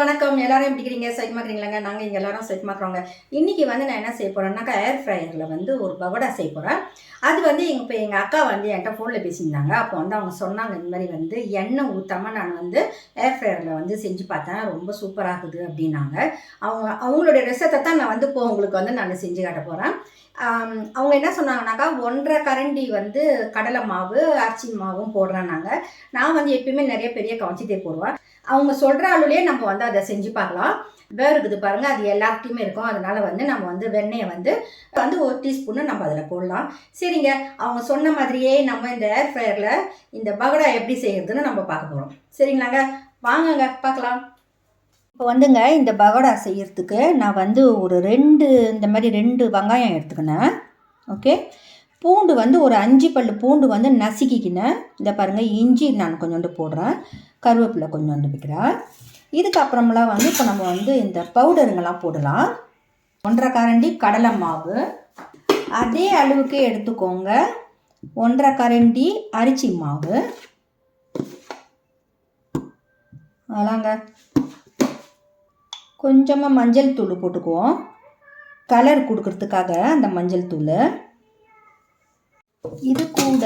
வணக்கம். எல்லாரும் எப்படி இருக்கிறீங்க? சைட்மாக்குறீங்களாங்க? நாங்கள் இங்கே எல்லாரும் சைட்மாக்குறோங்க. இன்றைக்கி வந்து நான் என்ன செய்ய போகிறேன்னாக்கா, ஏர் ஃப்ரையரில் வந்து ஒரு பகோடா செய்ய போகிறேன். அது வந்து இப்போ எங்கள் அக்கா வந்து என்கிட்ட ஃபோனில் பேசியிருந்தாங்க. அப்போ வந்து அவங்க சொன்னாங்க, இந்த மாதிரி வந்து எண்ணெய் ஊற்றாமல் நான் வந்து ஏர் ஃப்ரையரில் வந்து செஞ்சு பார்த்தேன், ரொம்ப சூப்பராக இருக்குது அப்படின்னாங்க. அவங்களுடைய ரெசிபி தான் நான் வந்து இப்போ உங்களுக்கு வந்து நான் செஞ்சு காட்ட போகிறேன். அவங்க என்ன சொன்னாங்கன்னாக்கா, 1.5 கரண்டி வந்து கடலை மாவு, அரிசி மாவும் போடுறேன்னாங்க. நான் வந்து எப்பயுமே நிறைய பெரிய குவான்டிட்டி போடுவேன். அவங்க சொல்கிற அளவுலேயே நம்ம வந்து அதை செஞ்சு பார்க்கலாம். வேறு இருக்குது பாருங்கள், அது எல்லாத்தையுமே இருக்கும். அதனால் வந்து நம்ம வந்து வெண்ணெயை வந்து 1 டீஸ்பூன்னு நம்ம அதில் போடலாம். சரிங்க, அவங்க சொன்ன மாதிரியே நம்ம இந்த ஏர் ஃப்ரையரில் இந்த பகோடா எப்படி செய்யறதுன்னு நம்ம பார்க்க போகிறோம். சரிங்களாங்க, வாங்கங்க பார்க்கலாம். இப்போ வந்துங்க இந்த பகோடா செய்யறதுக்கு நான் வந்து ஒரு 2 வெங்காயம் எடுத்துக்கினேன். ஓகே, பூண்டு வந்து ஒரு 5 பல் பூண்டு வந்து நசுக்கிக்கினேன். இந்த பாருங்கள், இஞ்சி நான் கொஞ்சோண்டு போடுறேன், கருவேப்பிலை கொஞ்சோண்டு வைக்கிறேன். இதுக்கப்புறமெல்லாம் வந்து இப்போ நம்ம வந்து இந்த பவுடருங்கெல்லாம் போடலாம். 1.5 கரண்டி கடலை மாவு, அதே அளவுக்கு எடுத்துக்கோங்க. 1.5 கரண்டி அரிசி மாவு, அதாங்க. கொஞ்சமாக மஞ்சள் தூள் போட்டுக்குவோம், கலர் கொடுக்கறதுக்காக அந்த மஞ்சள் தூள். இது கூட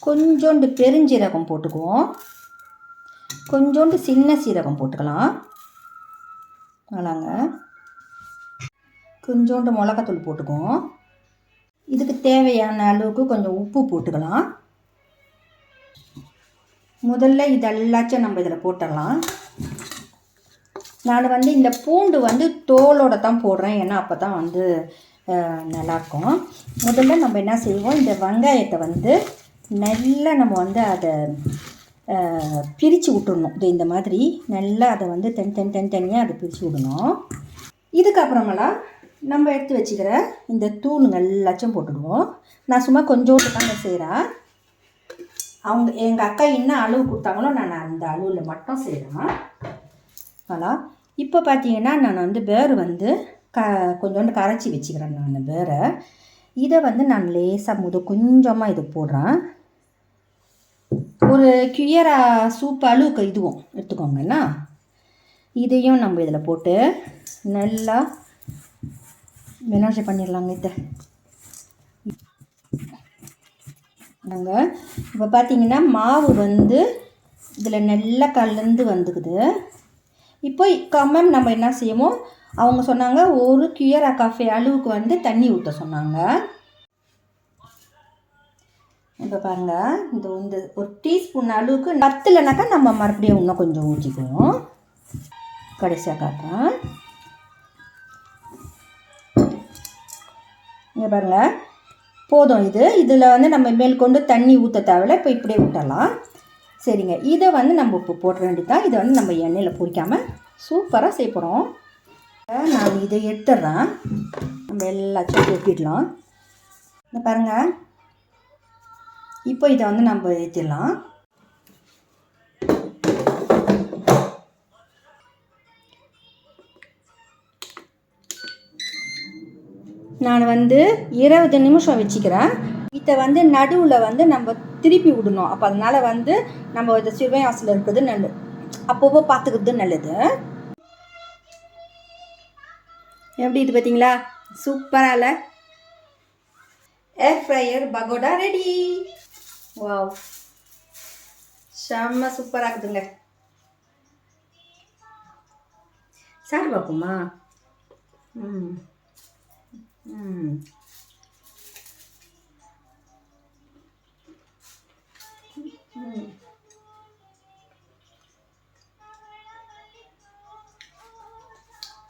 கொஞ்சோண்டு பெருஞ்சீரகம் போட்டுக்குவோம், கொஞ்சோண்டு சின்ன சீரகம் போட்டுக்கலாம், அதாங்க. கொஞ்சோண்டு மிளகாத்தூள் போட்டுக்குவோம். இதுக்கு தேவையான அளவுக்கு கொஞ்சம் உப்பு போட்டுக்கலாம். முதல்ல இதெல்லாச்சும் நம்ம இதில் போட்டுடலாம். நான் வந்து இந்த பூண்டு வந்து தோலோடு தான் போடுறேன், ஏன்னா அப்போ தான் வந்து நல்லாயிருக்கும். முதல்ல நம்ம என்ன செய்வோம், இந்த வெங்காயத்தை வந்து நல்லா நம்ம வந்து அதை பிரித்து விட்டுடணும். இந்த மாதிரி நல்லா அதை வந்து தனியாக அதை பிரித்து விடணும். இதுக்கப்புறமெல்லாம் நம்ம எடுத்து வச்சுக்கிற இந்த தூளுங்க எல்லாச்சும் போட்டுடுவோம். நான் சும்மா கொஞ்சோண்டு தாங்க செய்கிறேன். எங்கள் அக்கா என்ன அளவு கொடுத்தாங்களோ நான் அந்த அளவில் மட்டும் செய்கிறேன். ஆனால் இப்போ பார்த்தீங்கன்னா நான் வந்து வேறு வந்து கொஞ்சோண்டு கரைச்சி வச்சுக்கிறேன். நான் வேறு இதை வந்து நான் லேசாக கொஞ்சமாக இது போடுறேன். ஒரு கியரா சூப் அளவுக்கு இதுவும் எடுத்துக்கோங்கண்ணா. இதையும் நம்ம இதில் போட்டு நல்லா மெனாஜ் பண்ணிடலாங்க. இதை நாங்கள் இப்போ பார்த்தீங்கன்னா மாவு வந்து இதில் நல்லா கலந்து வந்துக்குது. இப்போ கம்மம் நம்ம என்ன செய்வோம், அவங்க சொன்னாங்க 1 கியரா காஃபி அளவுக்கு வந்து தண்ணி ஊற்ற சொன்னாங்க. இப்போ பாருங்கள், இந்த 1 டீஸ்பூன் அளவுக்கு பத்தலைனாக்கா நம்ம மறுபடியும் இன்னும் கொஞ்சம் ஊற்றிக்குவோம். கடைசியாக காட்டுறேன். இங்கே பாருங்கள், போதும். இதில் வந்து நம்ம மேல் கொண்டு தண்ணி ஊற்ற தேவையில்லை. இப்போ இப்படியே விட்டுடலாம். சரிங்க, இதை வந்து நம்ம இப்போ போட வேண்டியதான். இதை வந்து நம்ம எண்ணெயில் பொரிக்காமல் சூப்பராக செய்ய போகிறோம். நான் இதை எடுத்துடுறேன், நம்ம எல்லாத்தையும் கொட்டிடலாம். இந்த பாருங்கள், இப்போ இதை வந்து நம்ம ஏற்றிடலாம். நான் வந்து 20 நிமிஷம் வச்சுக்கிறேன். இதை வந்து நடுவில் வந்து நம்ம திருப்பி விடணும். அப்போ அதனால் வந்து நம்ம இதை சிறுவாசில் இருக்கிறது நல்லது, அப்போவோ பார்த்துக்கிறது நல்லது. எப்படி இது பார்த்தீங்களா, சூப்பராக இல்லை? Air fryer pakoda ready. Wow, செம்ம சூப்பராக இருக்குதுங்க. சாப்பிட்டு பார்ப்போமா?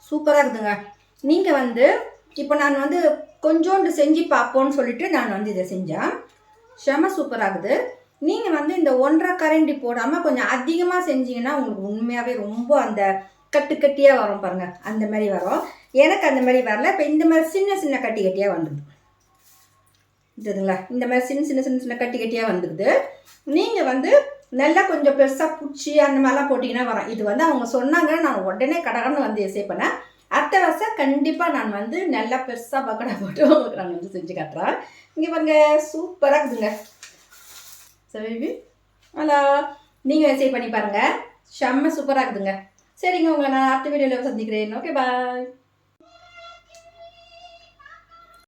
சூப்பராக இருக்குதுங்க. நீங்கள் வந்து இப்போ நான் வந்து கொஞ்சோண்டு செஞ்சு பார்ப்போன்னு சொல்லிட்டு நான் வந்து இதை செஞ்சேன். செம சூப்பராக இருக்குது. நீங்கள் வந்து இந்த 1.5 கரண்டி போடாமல் கொஞ்சம் அதிகமாக செஞ்சீங்கன்னா உங்களுக்கு உண்மையாகவே ரொம்ப அந்த கட்டியாக வரும் பாருங்கள், அந்த மாதிரி வரும். எனக்கு அந்த மாதிரி வரல. இப்போ இந்த மாதிரி சின்ன கட்டியாக வந்துடுது. இதுங்களா, இந்த மாதிரி சின்ன கட்டியாக வந்துடுது. நீங்கள் வந்து நல்லா கொஞ்சம் பெருசாக பிடிச்சி அந்த மாதிரிலாம் போட்டிங்கன்னா வரும். இது வந்து அவங்க சொன்னாங்க, நான் உடனே கடகடன்னு வந்து எசே பண்ணேன். அடுத்த வருஷம் கண்டிப்பாக நான் வந்து நல்லா பெருசாக பக்கடா போட்டு உங்களுக்கு நான் வந்து செஞ்சு காட்டுறேன். இங்கே பாருங்க, சூப்பராக இருக்குதுங்க. சரி, ஹலோ, நீங்கள் எசே பண்ணி பாருங்கள், செம்ம சூப்பராக இருக்குதுங்க. சரிங்க, உங்களை நான் அடுத்த வீடியோவில் சந்திக்கிறேன். Okay bye.